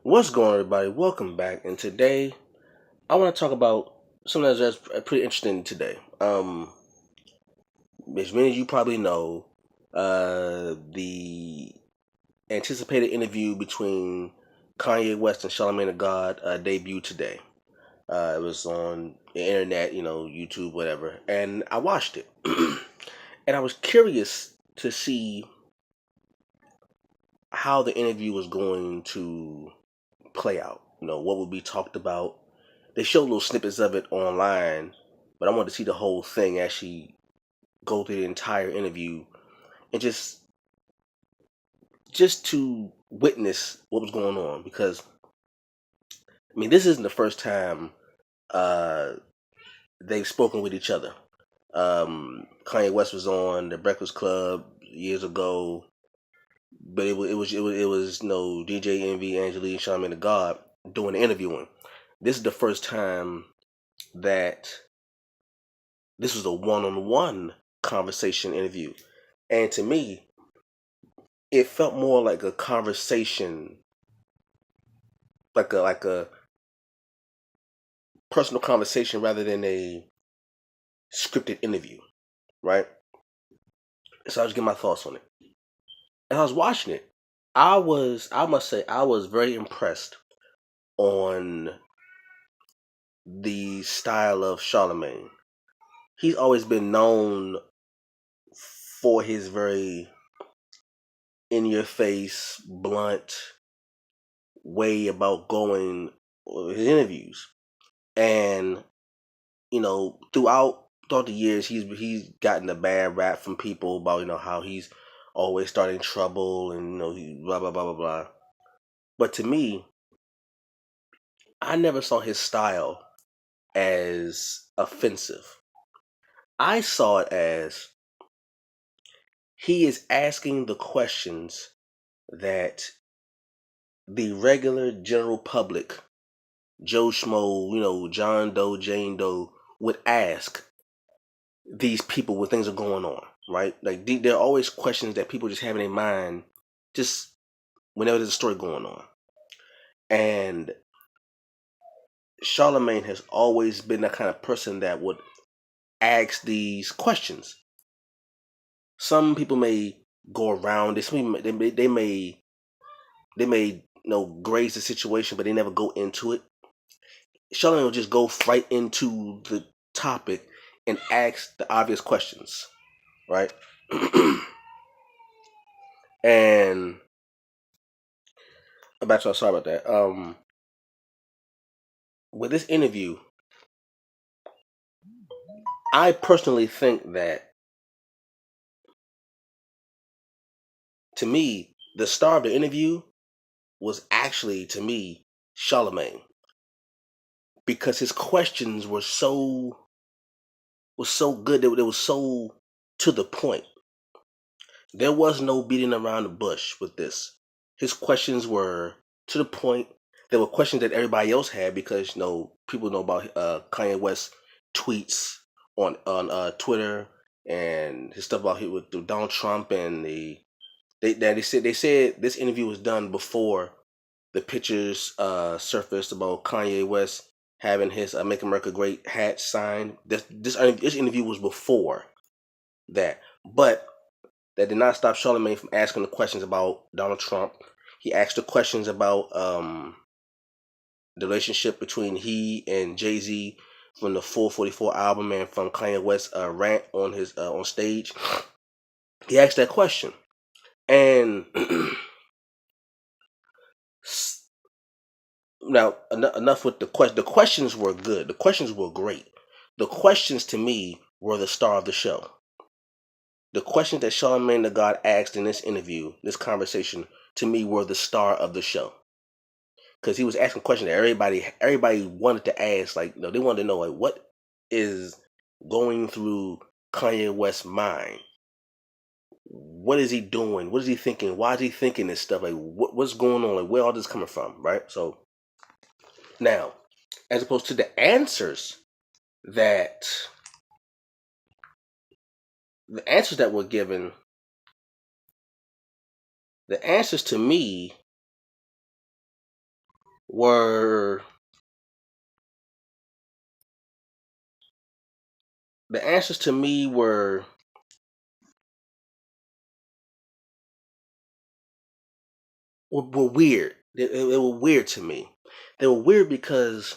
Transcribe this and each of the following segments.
What's going on, everybody? Welcome back. And today, I want to talk about something that's pretty interesting today. As many of you probably know, the anticipated interview between Kanye West and Charlamagne the God debuted today. It was on the internet, YouTube, whatever, and I watched it, and I was curious to see how the interview was going to play out. What would be talked about. They showed little snippets of it online, but I wanted to see the whole thing actually go through the entire interview and just to witness what was going on, because this isn't the first time uh, they've spoken with each other. Kanye West was on the Breakfast Club years ago, but it was no DJ Envy, Angelique, Charlamagne the God doing the interviewing. This is the first time that this was a one-on-one conversation interview, and to me, it felt more like a conversation, like a personal conversation rather than a scripted interview, right? So I was getting my thoughts on it. As I was watching it, I must say, I was very impressed on the style of Charlamagne. He's always been known for his very in your face, blunt way about going with his interviews. And throughout the years, he's gotten a bad rap from people about how he's always starting trouble, and he blah blah blah blah blah. But to me, I never saw his style as offensive. I saw it as he is asking the questions that the regular general public, Joe Schmo, John Doe, Jane Doe, would ask these people when things are going on, right? Like there are always questions that people just have in their mind, just whenever there's a story going on. And Charlamagne has always been the kind of person that would ask these questions. Some people may go around this. They may graze the situation, but they never go into it. Charlamagne will just go right into the topic and ask the obvious questions, right? And sorry about that. With this interview, I personally think that, to me, the star of the interview was actually, to me, Charlamagne, because his questions were so good. They were so to the point. There was no beating around the bush with this. His questions were to the point. There were questions that everybody else had, because people know about Kanye West tweets on Twitter, and his stuff about with Donald Trump, and they said this interview was done before the pictures surfaced about Kanye West having his "Make America Great" hat signed. This interview was before that, but that did not stop Charlamagne from asking the questions about Donald Trump. He asked the questions about the relationship between he and Jay-Z from the 444 album, and from Kanye West's rant on his on stage. He asked that question, and now enough with the question. The questions were good. The questions were great. The questions, to me, were the star of the show. The questions that Charlamagne the God asked in this interview, this conversation, to me, were the star of the show, because he was asking questions that everybody wanted to ask. Like, they wanted to know, like, what is going through Kanye West's mind. What is he doing? What is he thinking? Why is he thinking this stuff? Like, what's going on? Like, where all this coming from, right? So now, as opposed to the answers that were given, the answers, to me, were the answers to me were weird. They were weird to me. They were weird because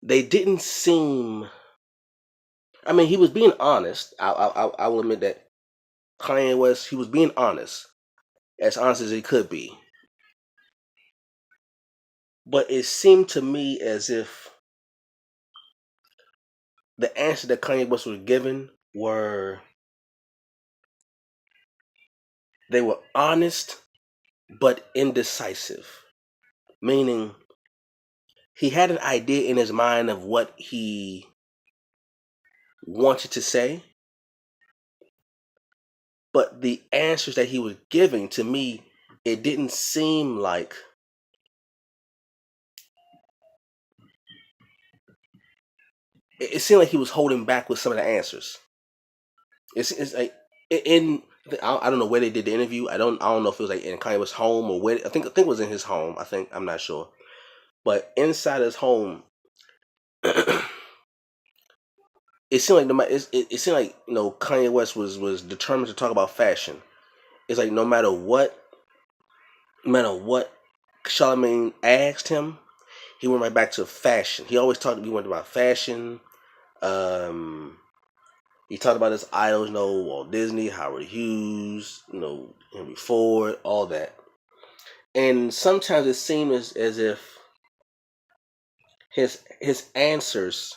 they didn't seem. I mean, he was being honest. I will admit that Kanye West, he was being honest as he could be. But it seemed to me as if the answer that Kanye West was given they were honest but indecisive. Meaning he had an idea in his mind of what he wanted to say, but the answers that he was giving to me, it didn't seem like it seemed like he was holding back with some of the answers. It's like in I don't know where they did the interview. I don't know if it was like in Kanye West's home or where. I think it was in his home. I'm not sure, but inside his home, it seemed like it seemed like Kanye West was determined to talk about fashion. It's like no matter what Charlamagne asked him, he went right back to fashion. He always talked. He went about fashion. Um, he talked about his idols, Walt Disney, Howard Hughes, Henry Ford, all that. And sometimes it seemed as if his answers,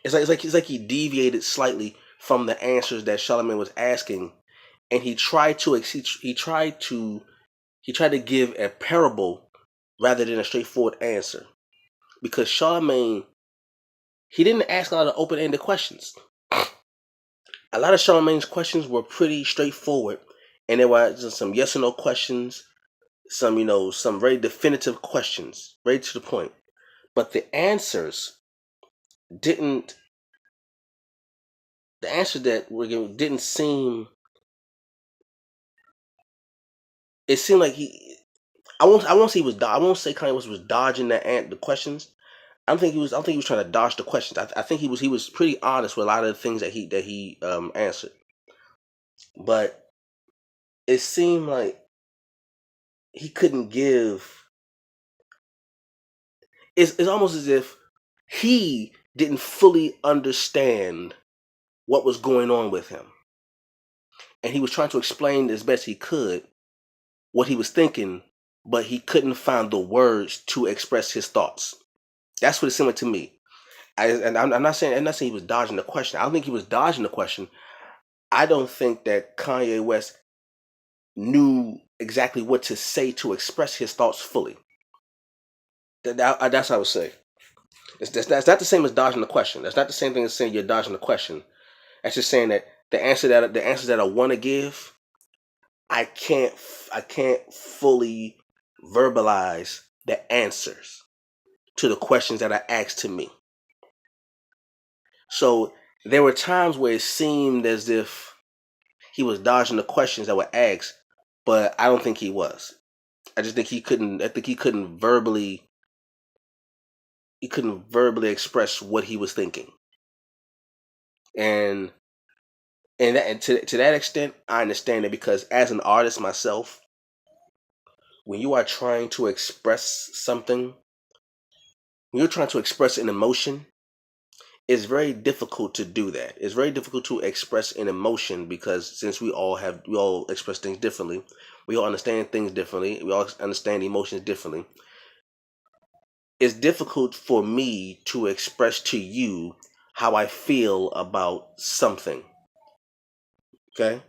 it's like he deviated slightly from the answers that Charlamagne was asking, and he tried to give a parable rather than a straightforward answer, because Charlamagne, he didn't ask a lot of open-ended questions. A lot of Charlamagne's questions were pretty straightforward, and there were just some yes or no questions, some very definitive questions, very to the point. But didn't the answers that were given didn't seem. It seemed like he. I won't say he was. I won't say Kanye was dodging the questions. I don't think he was trying to dodge the questions. I think he was pretty honest with a lot of the things that he answered. But it seemed like he couldn't give. It's almost as if he didn't fully understand what was going on with him, and he was trying to explain as best he could what he was thinking, but he couldn't find the words to express his thoughts. That's what it seemed like to me. I'm not saying he was dodging the question. I don't think he was dodging the question. I don't think that Kanye West knew exactly what to say to express his thoughts fully. That's what I would say. That's not the same as dodging the question. That's not the same thing as saying you're dodging the question. That's just saying that the answers that I want to give, I can't fully verbalize the answers to the questions that are asked to me. So there were times where it seemed as if he was dodging the questions that were asked, but I don't think he was. I just think he couldn't. I think he couldn't verbally express what he was thinking, and and to that extent, I understand it, because as an artist myself, when you are trying to express something, when you're trying to express an emotion, it's very difficult to do that. It's very difficult to express an emotion, because since we all express things differently, we all understand things differently, we all understand emotions differently. It's difficult for me to express to you how I feel about something. Okay?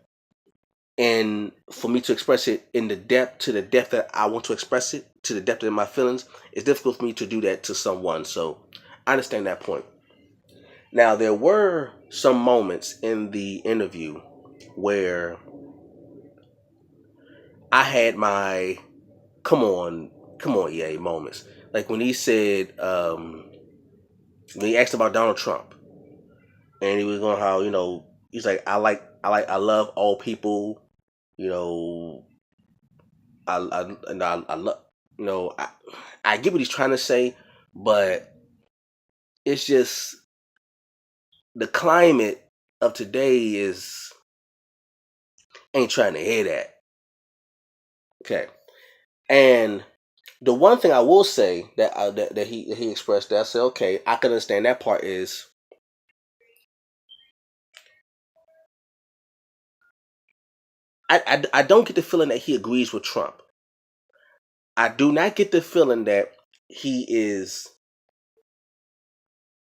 And for me to express it to the depth that I want to express it, to the depth of my feelings, it's difficult for me to do that to someone. So I understand that point. Now, there were some moments in the interview where I had my come on, yeah, moments. Like when he said, when he asked about Donald Trump, and he was going how, he's like, I love all people, you know, I love, you know, I get what he's trying to say, but it's just the climate of today is ain't trying to hear that. Okay, and the one thing I will say that he expressed that I said, okay, I can understand that part is I don't get the feeling that he agrees with Trump. I do not get the feeling that he is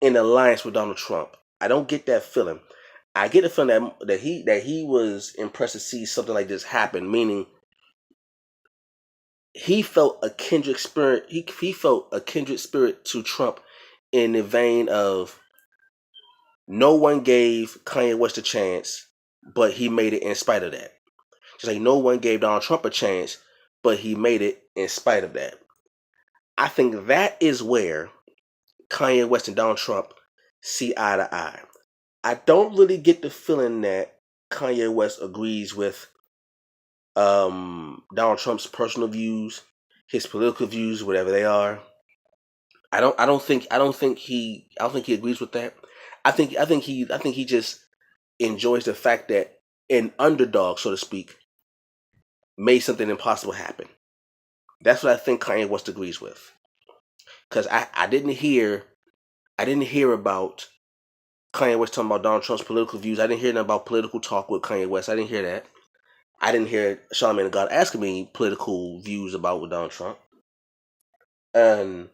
in alliance with Donald Trump. I don't get that feeling. I get the feeling that he was impressed to see something like this happen, meaning he felt a kindred spirit. He felt a kindred spirit to Trump in the vein of no one gave Kanye West a chance, but he made it in spite of that. Just like no one gave Donald Trump a chance, but he made it in spite of that. I think that is where Kanye West and Donald Trump see eye to eye. I don't really get the feeling that Kanye West agrees with Donald Trump's personal views, his political views, whatever they are. I don't think he agrees with that. I think he just enjoys the fact that an underdog, so to speak, made something impossible happen. That's what I think Kanye West agrees with. Because I didn't hear about Kanye West talking about Donald Trump's political views. I didn't hear nothing about political talk with Kanye West. I didn't hear that. I didn't hear Charlamagne the God asking me political views about with Donald Trump. And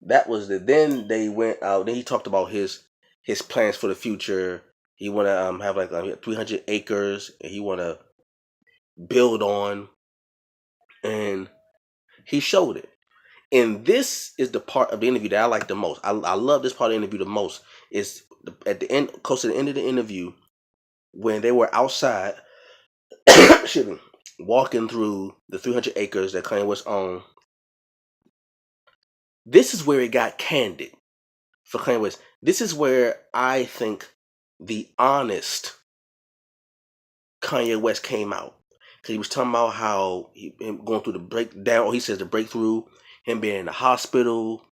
that was the then they went out. Then he talked about his plans for the future. He want to have like 300 acres, and he want to build on, and he showed it. And this is the part of the interview that I like the most. I love this part of the interview the most. Is at the end, close to the end of the interview, when they were outside, excuse me, walking through the 300 acres that Kanye West owned. This is where it got candid for Kanye West. This is where I think the honest Kanye West came out. Because he was talking about how him going through the breakdown, or he says the breakthrough, him being in the hospital,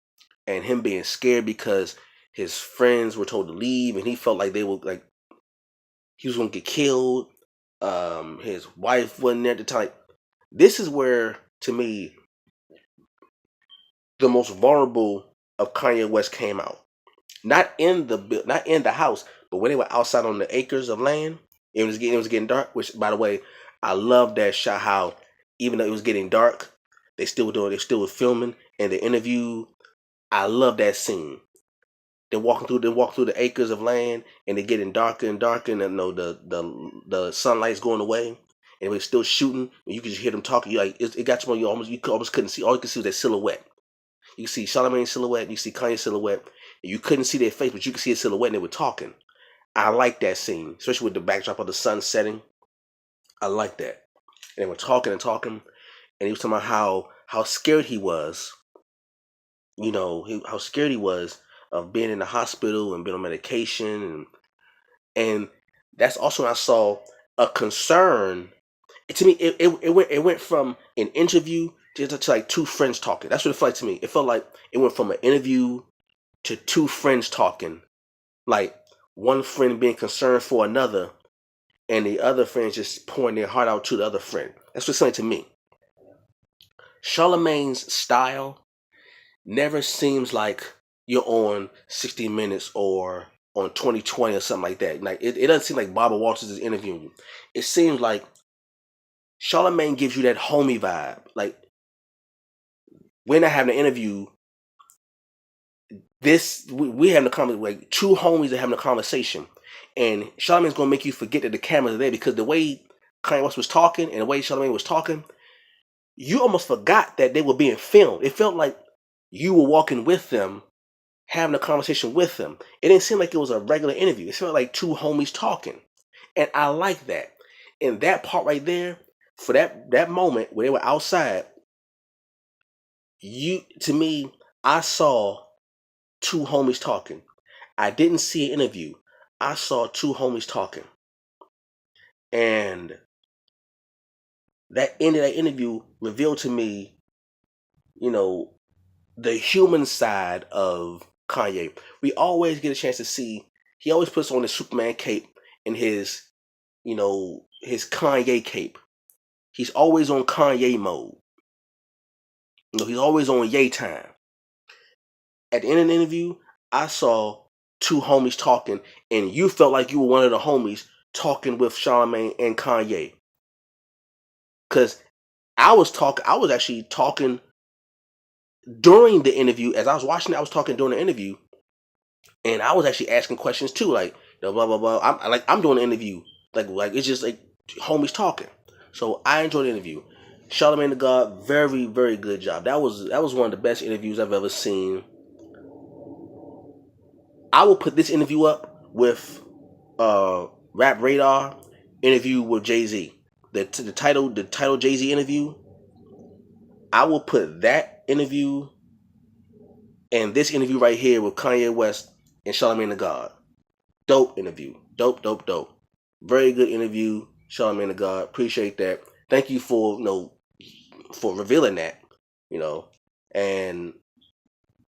and him being scared because his friends were told to leave, and he felt like they were like he was going to get killed. His wife wasn't there at the time. This is where, to me, the most vulnerable of Kanye West came out. Not in the house, but when they were outside on the acres of land, it was getting dark. Which, by the way, I love that shot. How even though it was getting dark, they still were filming and the interview. I love that scene. They walk through the acres of land, and they're getting darker and darker, and you know, the sunlight's going away, and we're still shooting. And you can just hear them talking. You like it got to where you almost couldn't see. All you could see was that silhouette. You see Charlamagne's silhouette, you see Kanye's silhouette, and you couldn't see their face, but you could see a silhouette and they were talking. I like that scene, especially with the backdrop of the sun setting. I like that. And they were talking and talking, and he was talking about how scared he was. You know, how scared he was of being in the hospital and being on medication, and that's also when I saw a concern. To me, it went from an interview to like two friends talking. That's what it felt like to me. It felt like it went from an interview to two friends talking, like one friend being concerned for another, and the other friends just pouring their heart out to the other friend. That's what's saying to me. Charlemagne's style never seems like you're on 60 Minutes or on 2020 or something like that. Like it doesn't seem like Barbara Walters is interviewing you. It seems like Charlamagne gives you that homie vibe. Like we're not having an interview. We having a conversation, like two homies are having a conversation, and Charlamagne's gonna make you forget that the cameras are there because the way Kanye West was talking and the way Charlamagne was talking, you almost forgot that they were being filmed. It felt like you were walking with them, having a conversation with them. It didn't seem like it was a regular interview. It felt like two homies talking, and I like that. And that part right there, for that moment where they were outside, to me, I saw two homies talking. I didn't see an interview. I saw two homies talking. And that end of that interview revealed to me, you know, the human side of Kanye. We always get a chance to see. He always puts on his Superman cape and his, his Kanye cape. He's always on Kanye mode. He's always on Ye time. At the end of the interview, I saw two homies talking, and you felt like you were one of the homies talking with Charlamagne and Kanye. Cause I was actually talking during the interview. As I was watching it, I was talking during the interview, and I was actually asking questions too, like, blah blah blah. I'm doing the interview, like it's just like homies talking. So I enjoyed the interview. Charlamagne the God, very very good job. That was one of the best interviews I've ever seen. I will put this interview up with Rap Radar interview with Jay-Z. The title Jay-Z interview. I will put that interview and this interview right here with Kanye West and Charlamagne the God. Dope interview. Dope, dope, dope. Very good interview, Charlamagne the God. Appreciate that. Thank you for for revealing that. And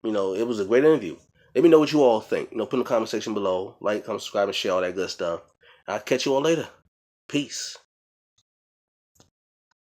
it was a great interview. Let me know what you all think. Put in the comment section below. Like, comment, subscribe, and share all that good stuff. I'll catch you all later. Peace.